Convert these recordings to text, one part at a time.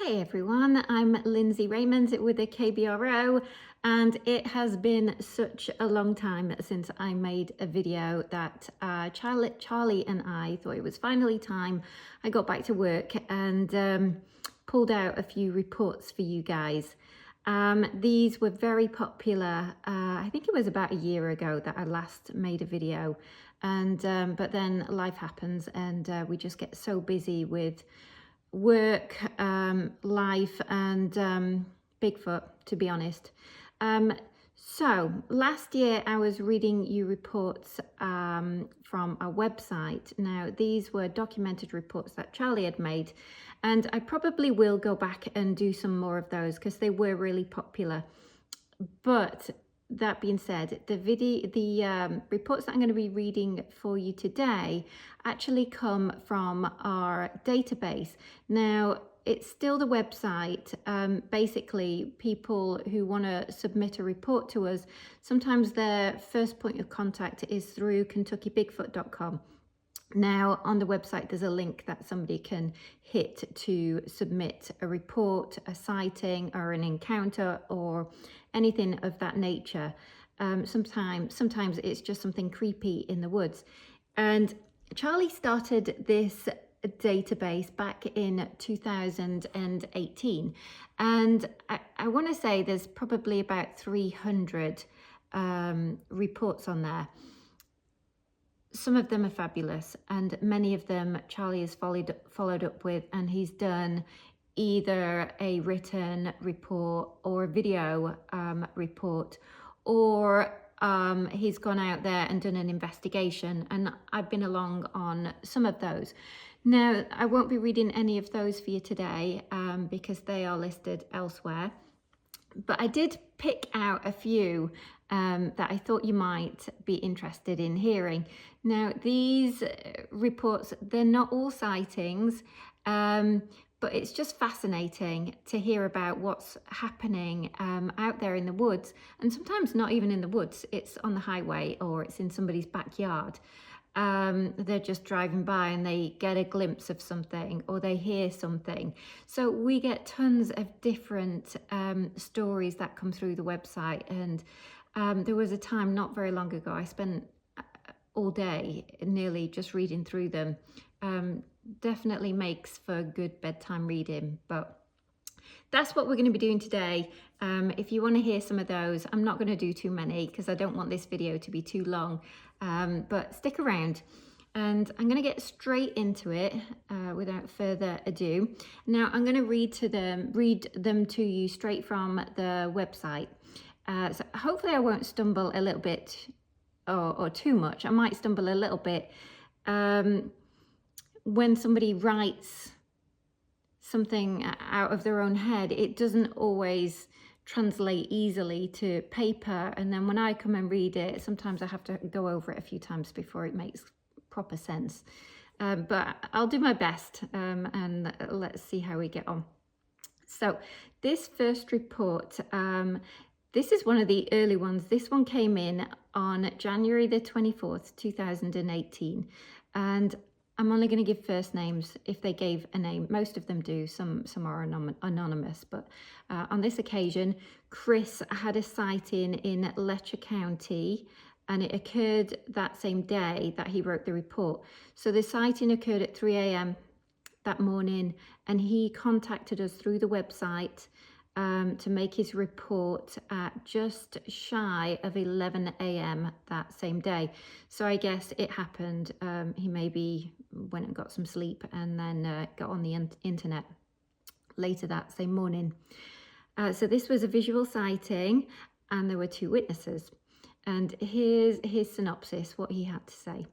Hi everyone, I'm Lyndsey Raymond with the KBRO, and it has been such a long time since I made a video that Charlie and I thought it was finally time. I got back to work and pulled out a few reports for you guys. These were very popular. I think it was about a year ago that I last made a video, and but then life happens and we just get so busy with work, life, and Bigfoot, to be honest. So last year I was reading you reports from our website. Now these were documented reports that Charlie had made, and I probably will go back and do some more of those because they were really popular. But that being said, the reports that I'm going to be reading for you today actually come from our database. Now, it's still the website. Basically, people who want to submit a report to us, sometimes their first point of contact is through KentuckyBigfoot.com. Now, on the website, there's a link that somebody can hit to submit a report, a sighting, or an encounter, or anything of that nature. Sometimes it's just something creepy in the woods. And Charlie started this database back in 2018. And I want to say there's probably about 300 reports on there. Some of them are fabulous, and many of them Charlie has followed up with, and he's done either a written report or a video report, or he's gone out there and done an investigation, and I've been along on some of those. Now, I won't be reading any of those for you today because they are listed elsewhere, but I did pick out a few that I thought you might be interested in hearing. Now, these reports, they're not all sightings, but it's just fascinating to hear about what's happening out there in the woods, and sometimes not even in the woods. It's on the highway or it's in somebody's backyard. They're just driving by and they get a glimpse of something or they hear something. So we get tons of different stories that come through the website, and there was a time not very long ago I spent all day nearly just reading through them. Definitely makes for good bedtime reading, but that's what we're going to be doing today. If you want to hear some of those, I'm not going to do too many because I don't want this video to be too long, but stick around and I'm going to get straight into it without further ado. Now I'm going to read them to you straight from the website. So hopefully I won't stumble a little bit or too much. I might stumble a little bit when somebody writes something out of their own head. It doesn't always translate easily to paper, and then when I come and read it, sometimes I have to go over it a few times before it makes proper sense. But I'll do my best, and let's see how we get on. So this first report, this is one of the early ones. This one came in on January the 24th, 2018. And I'm only going to give first names if they gave a name. Most of them do. Some are anonymous. But on this occasion, Chris had a sighting in Letcher County, and it occurred that same day that he wrote the report. So the sighting occurred at 3 a.m. that morning, and he contacted us through the website to make his report at just shy of 11 a.m. that same day. So I guess it happened. He maybe went and got some sleep and then got on the internet later that same morning. So this was a visual sighting, and there were two witnesses. And here's his synopsis, what he had to say.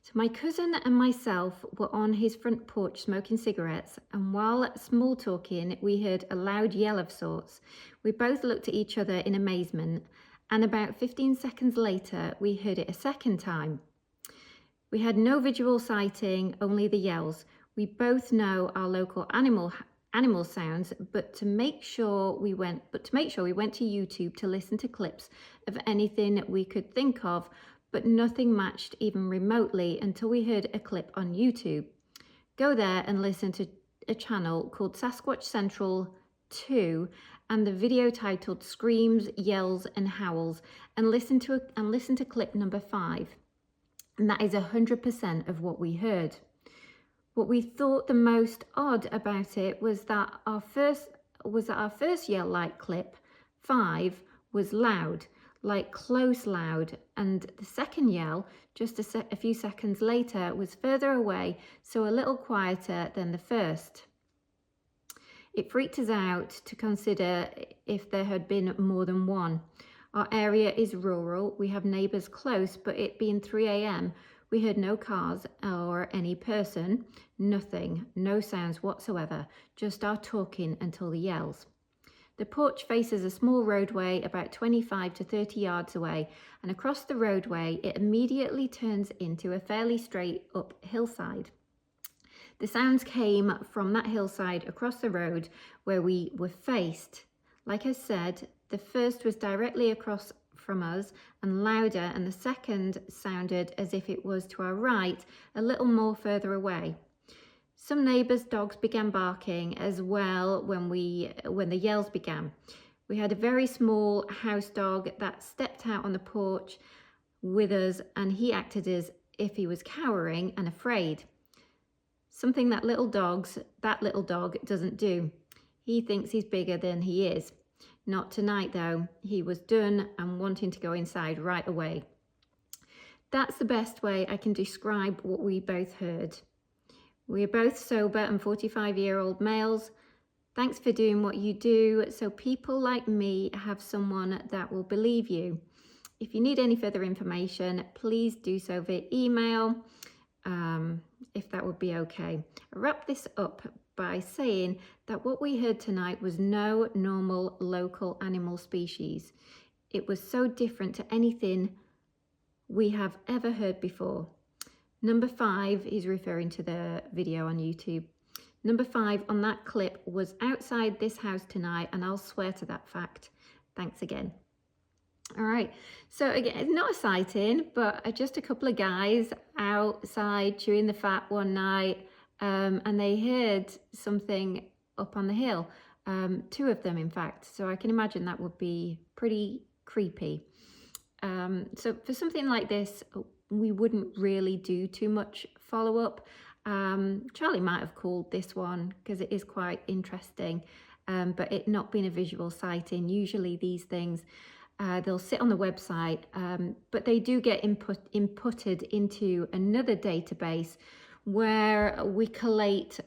So my cousin and myself were on his front porch smoking cigarettes, and while small talking, we heard a loud yell of sorts. We both looked at each other in amazement, and about 15 seconds later, we heard it a second time. We had no visual sighting, only the yells. We both know our local animal sounds, but to make sure we went to YouTube to listen to clips of anything we could think of, but nothing matched even remotely until we heard a clip on YouTube. Go there and listen to a channel called Sasquatch Central 2 and the video titled Screams, Yells and Howls, and listen to clip number 5. And that is 100% of what we heard. What we thought the most odd about it was that our first yell-like clip 5 was loud, like close loud, and the second yell just a few seconds later was further away, so a little quieter than the first. It freaked us out to consider if there had been more than one. Our area is rural, we have neighbours close, but it being 3 a.m, we heard no cars or any person, nothing, no sounds whatsoever, just our talking until the yells. The porch faces a small roadway about 25 to 30 yards away, and across the roadway it immediately turns into a fairly straight up hillside. The sounds came from that hillside across the road where we were faced. Like I said, the first was directly across from us and louder, and the second sounded as if it was to our right, a little more further away. Some neighbours' dogs began barking as well when the yells began. We had a very small house dog that stepped out on the porch with us, and he acted as if he was cowering and afraid. Something that little dog doesn't do. He thinks he's bigger than he is. Not tonight though. He was done and wanting to go inside right away. That's the best way I can describe what we both heard. We are both sober and 45-year-old males. Thanks for doing what you do so people like me have someone that will believe you. If you need any further information, please do so via email, if that would be okay. I'll wrap this up by saying that what we heard tonight was no normal local animal species. It was so different to anything we have ever heard before. Number 5 is referring to the video on YouTube. Number 5 on that clip was outside this house tonight, and I'll swear to that fact. Thanks again. All right, so again, it's not a sighting, but just a couple of guys outside chewing the fat one night, and they heard something up on the hill, 2 of them in fact, so I can imagine that would be pretty creepy. So for something like this, we wouldn't really do too much follow-up. Charlie might have called this one because it is quite interesting, but it not being a visual sighting, usually these things, they'll sit on the website, but they do get inputted into another database where we collate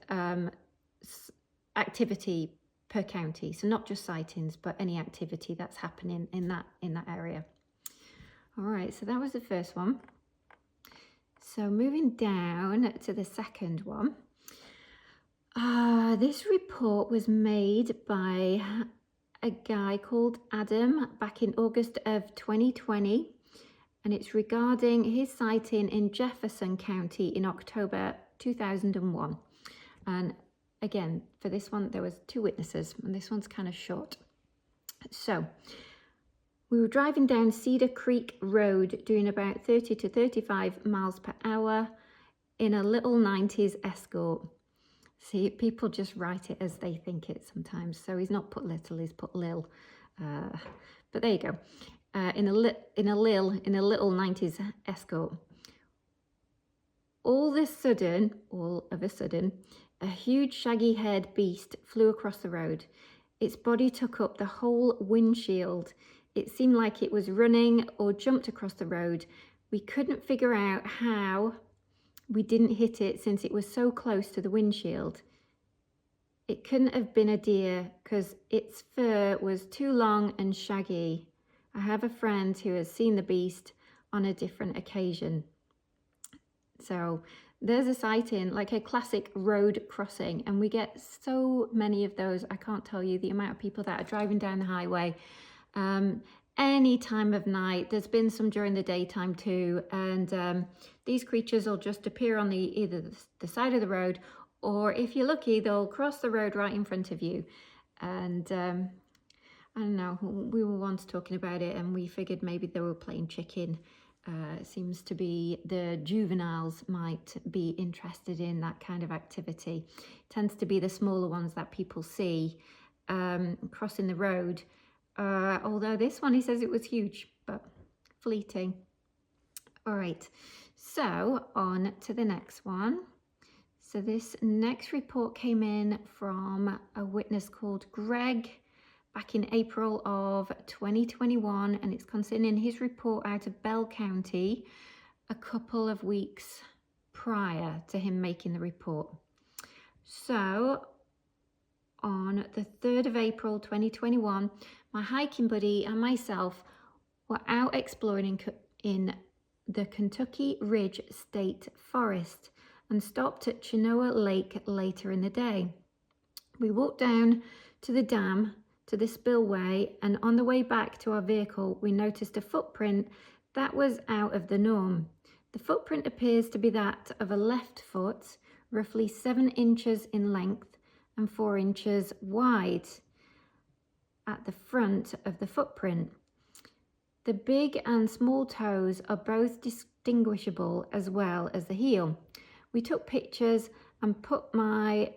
activity per county. So not just sightings, but any activity that's happening in that area. All right, so that was the first one. So moving down to the second one. This report was made by a guy called Adam back in August of 2020, and it's regarding his sighting in Jefferson County in October 2001. And again, for this one, there was 2 witnesses, and this one's kind of short. So we were driving down Cedar Creek Road doing about 30 to 35 miles per hour in a little 90s Escort. See, people just write it as they think it sometimes. So he's not put little, he's put lil. But there you go. In a little 90s Escort. All of a sudden, a huge shaggy haired beast flew across the road. Its body took up the whole windshield. It seemed like it was running or jumped across the road. We couldn't figure out how we didn't hit it since it was so close to the windshield. It couldn't have been a deer because its fur was too long and shaggy. I have a friend who has seen the beast on a different occasion. So there's a sighting, like a classic road crossing, and we get so many of those. I can't tell you the amount of people that are driving down the highway any time of night. There's been some during the daytime too, and these creatures will just appear on either the side of the road, or if you're lucky, they'll cross the road right in front of you. And I don't know, we were once talking about it and we figured maybe they were playing chicken Seems to be the juveniles might be interested in that kind of activity. It tends to be the smaller ones that people see crossing the road. Although this one, he says it was huge, but fleeting. All right, so on to the next one. So this next report came in from a witness called Greg back in April of 2021, and it's concerning his report out of Bell County a couple of weeks prior to him making the report. So on the 3rd of April 2021, my hiking buddy and myself were out exploring in the Kentucky Ridge State Forest and stopped at Chinoa Lake later in the day. We walked down to the dam to the spillway, and on the way back to our vehicle, we noticed a footprint that was out of the norm. The footprint appears to be that of a left foot, roughly 7 inches in length and 4 inches wide at the front of the footprint. The big and small toes are both distinguishable, as well as the heel. We took pictures and put my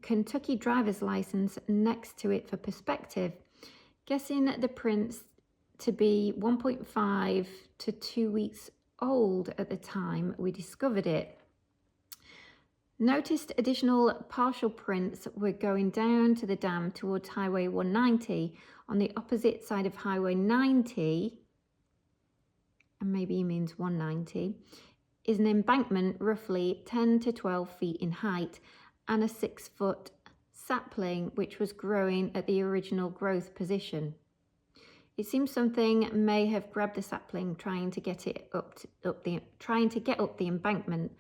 Kentucky driver's license next to it for perspective, guessing the prints to be 1.5 to 2 weeks old at the time we discovered it. Noticed additional partial prints were going down to the dam towards Highway 190. On the opposite side of Highway 90, and maybe he means 190, is an embankment roughly 10 to 12 feet in height and a 6-foot sapling which was growing at the original growth position. It seems something may have grabbed the sapling trying to get up the embankment.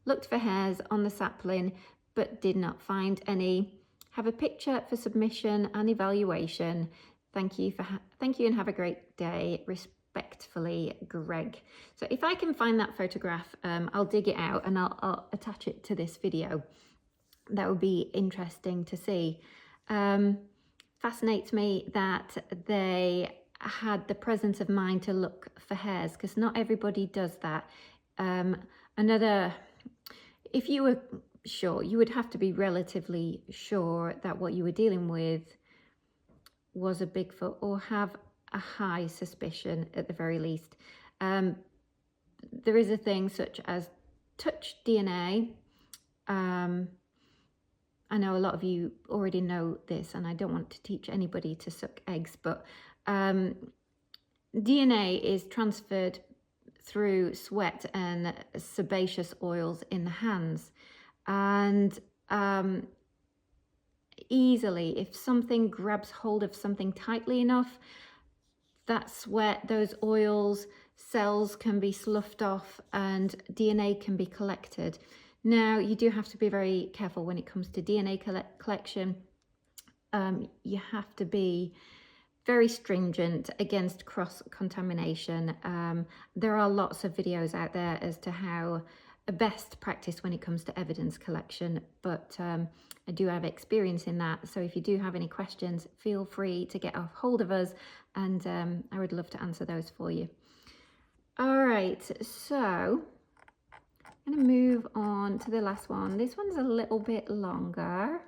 Looked for hairs on the sapling but did not find any. Have a picture for submission and evaluation. Thank you and have a great day. Respectfully, Greg. So if I can find that photograph, I'll dig it out and I'll attach it to this video. That would be interesting to see. Fascinates me that they had the presence of mind to look for hairs, because not everybody does that. If you were sure, you would have to be relatively sure that what you were dealing with was a Bigfoot, or have a high suspicion at the very least. There is a thing such as touch DNA. I know a lot of you already know this, and I don't want to teach anybody to suck eggs, but DNA is transferred through sweat and sebaceous oils in the hands. And easily, if something grabs hold of something tightly enough, that sweat, those oils, cells can be sloughed off and DNA can be collected. Now, you do have to be very careful when it comes to DNA collection. You have to be very stringent against cross-contamination. There are lots of videos out there as to how best practice when it comes to evidence collection, but I do have experience in that. So if you do have any questions, feel free to get a hold of us, and I would love to answer those for you. All right, so I'm going to move on to the last one. This one's a little bit longer,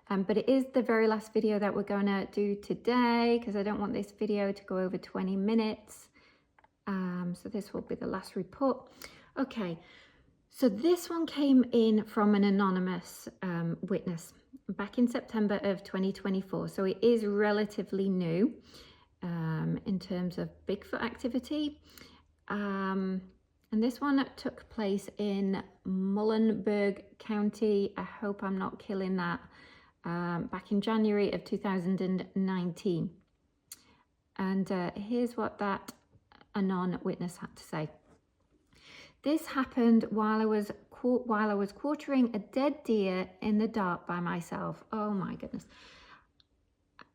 but it is the very last video that we're going to do today, because I don't want this video to go over 20 minutes. So this will be the last report. Okay, so this one came in from an anonymous witness back in September of 2024. So it is relatively new in terms of Bigfoot activity. And this one took place in Muhlenberg County. I hope I'm not killing that. Back in January of 2019. And here's what that anon witness had to say. This happened while I was quartering a dead deer in the dark by myself. Oh my goodness.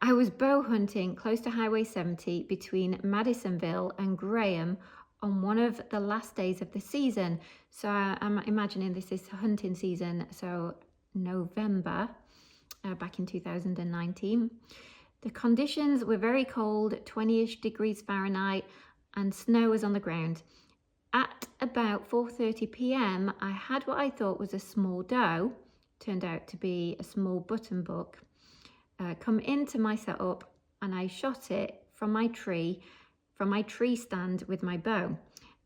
I was bow hunting close to Highway 70 between Madisonville and Graham on one of the last days of the season. So I'm imagining this is hunting season, so November, back in 2019. The conditions were very cold, 20-ish degrees Fahrenheit, and snow was on the ground. At about 4:30 p.m, I had what I thought was a small doe, turned out to be a small button buck, come into my setup, and I shot it from my tree stand with my bow.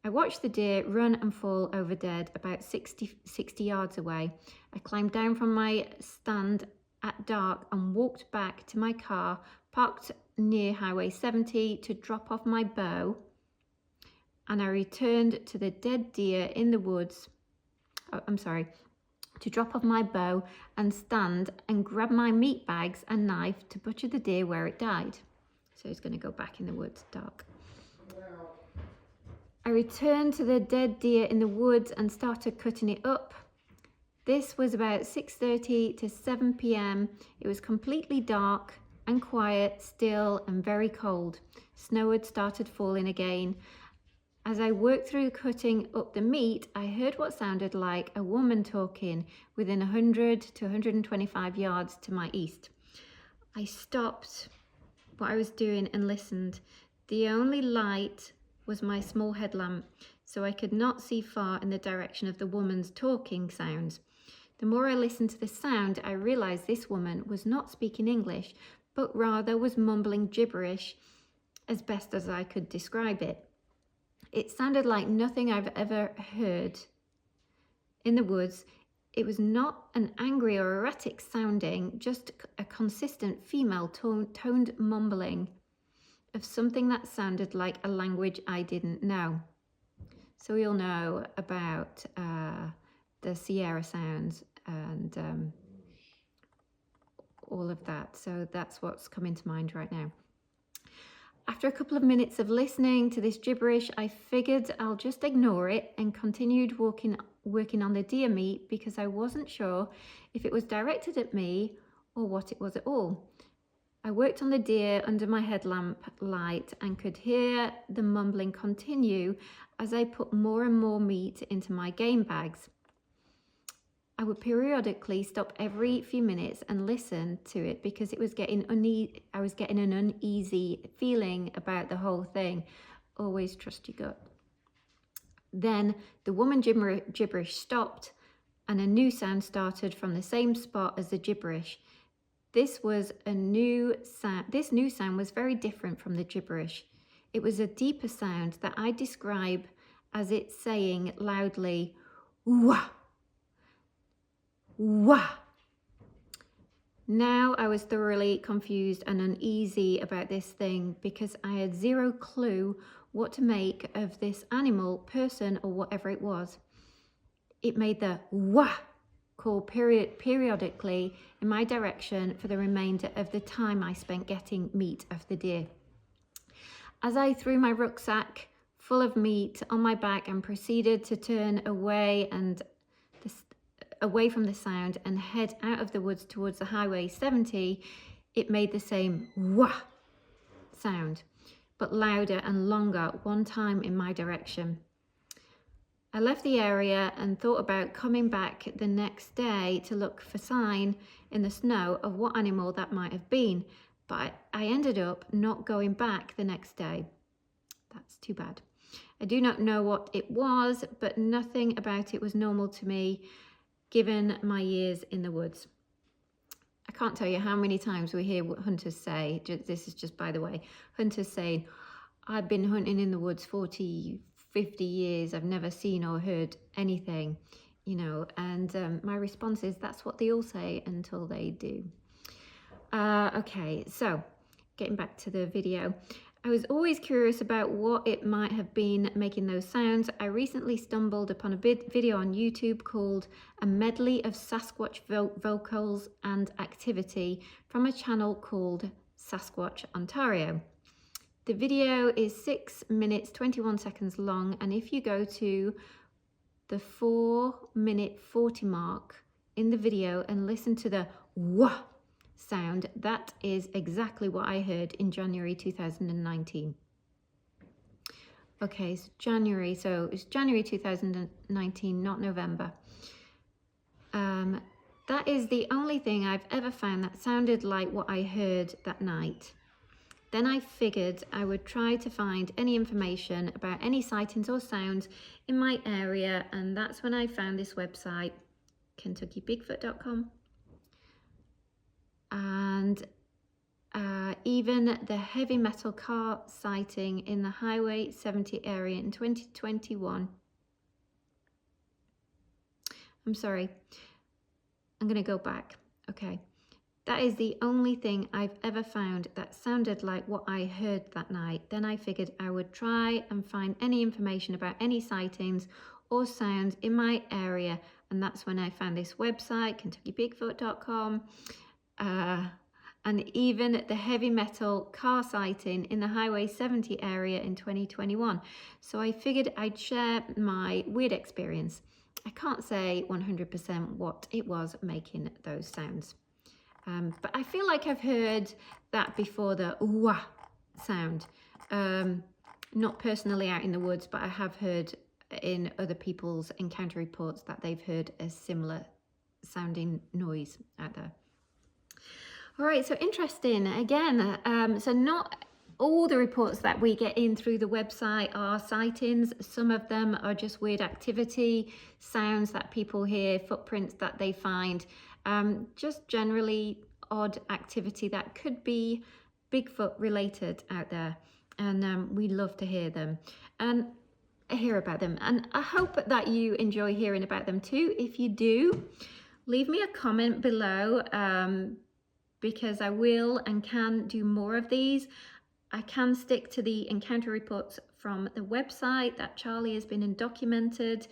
I watched the deer run and fall over dead about 60 yards away. I climbed down from my stand at dark and walked back to my car, parked near Highway 70 to drop off my bow, and I returned to the dead deer in the woods. To drop off my bow and stand and grab my meat bags and knife to butcher the deer where it died. So he's going to go back in the woods, dark. I returned to the dead deer in the woods and started cutting it up. This was about 6:30 to 7 p.m. It was completely dark and quiet, still and very cold. Snow had started falling again. As I worked through cutting up the meat, I heard what sounded like a woman talking within 100 to 125 yards to my east. I stopped what I was doing and listened. The only light was my small headlamp, so I could not see far in the direction of the woman's talking sounds. The more I listened to the sound, I realized this woman was not speaking English, but rather was mumbling gibberish as best as I could describe it. It sounded like nothing I've ever heard in the woods. It was not an angry or erratic sounding, just a consistent female toned mumbling of something that sounded like a language I didn't know. So we all know about the Sierra sounds and all of that. So that's what's coming to mind right now. After a couple of minutes of listening to this gibberish, I figured I'll just ignore it and continued working on the deer meat because I wasn't sure if it was directed at me or what it was at all. I worked on the deer under my headlamp light and could hear the mumbling continue as I put more and more meat into my game bags. I would periodically stop every few minutes and listen to it because it was I was getting an uneasy feeling about the whole thing. Always trust your gut. Then the woman gibberish stopped and a new sound started from the same spot as the gibberish. This new sound was very different from the gibberish. It was a deeper sound that I describe as it saying loudly, "Wah! Wah!" Now I was thoroughly confused and uneasy about this thing because I had zero clue what to make of this animal, person, or whatever it was. It made the wah call periodically in my direction for the remainder of the time I spent getting meat of the deer. As I threw my rucksack full of meat on my back and proceeded to turn away from the sound and head out of the woods towards the Highway 70, it made the same wah sound, but louder and longer one time in my direction. I left the area and thought about coming back the next day to look for sign in the snow of what animal that might have been, but I ended up not going back the next day. That's too bad. I do not know what it was, but nothing about it was normal to me, given my years in the woods. I can't tell you how many times we hear hunters say, this is just by the way, hunters saying, "I've been hunting in the woods 40, 50 years, I've never seen or heard anything," and my response is, that's what they all say until they do. Okay, so getting back to the video. I was always curious about what it might have been making those sounds. I recently stumbled upon a video on YouTube called A Medley of Sasquatch Vocals and Activity from a channel called Sasquatch Ontario. The video is 6 minutes 21 seconds long, and if you go to the 4-minute 40 mark in the video and listen to the wah sound, that is exactly what I heard in January 2019. Okay, so it's January 2019, not November. That is the only thing I've ever found that sounded like what I heard that night. Then I figured I would try to find any information about any sightings or sounds in my area, and that's when I found this website, kybigfoot.com. And even the heavy metal car sighting in the Highway 70 area in 2021. I'm sorry, I'm going to go back. Okay. That is the only thing I've ever found that sounded like what I heard that night. Then I figured I would try and find any information about any sightings or sounds in my area. And that's when I found this website, kybigfoot.com. And even the heavy metal car sighting in the Highway 70 area in 2021. So I figured I'd share my weird experience. I can't say 100% what it was making those sounds. But I feel like I've heard that before, the wah sound. Not personally out in the woods, but I have heard in other people's encounter reports that they've heard a similar sounding noise out there. All right, so interesting. Again, so not all the reports that we get in through the website are sightings. Some of them are just weird activity, sounds that people hear, footprints that they find, just generally odd activity that could be Bigfoot related out there. And we love to hear them and hear about them. And I hope that you enjoy hearing about them too. If you do, leave me a comment below, because I will and can do more of these. I can stick to the encounter reports from the website that Charlie has been documented.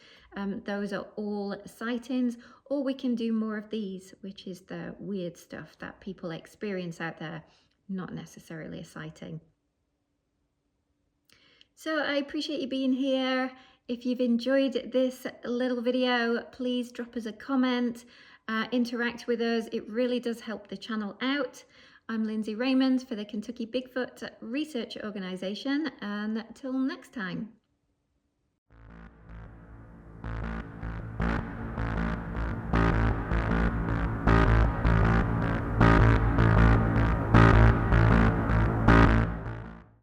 Those are all sightings, or we can do more of these, which is the weird stuff that people experience out there, not necessarily a sighting. So I appreciate you being here. If you've enjoyed this little video, please drop us a comment, interact with us. It really does help the channel out. I'm Lyndsey Raymond for the Kentucky Bigfoot Research Organization, and till next time.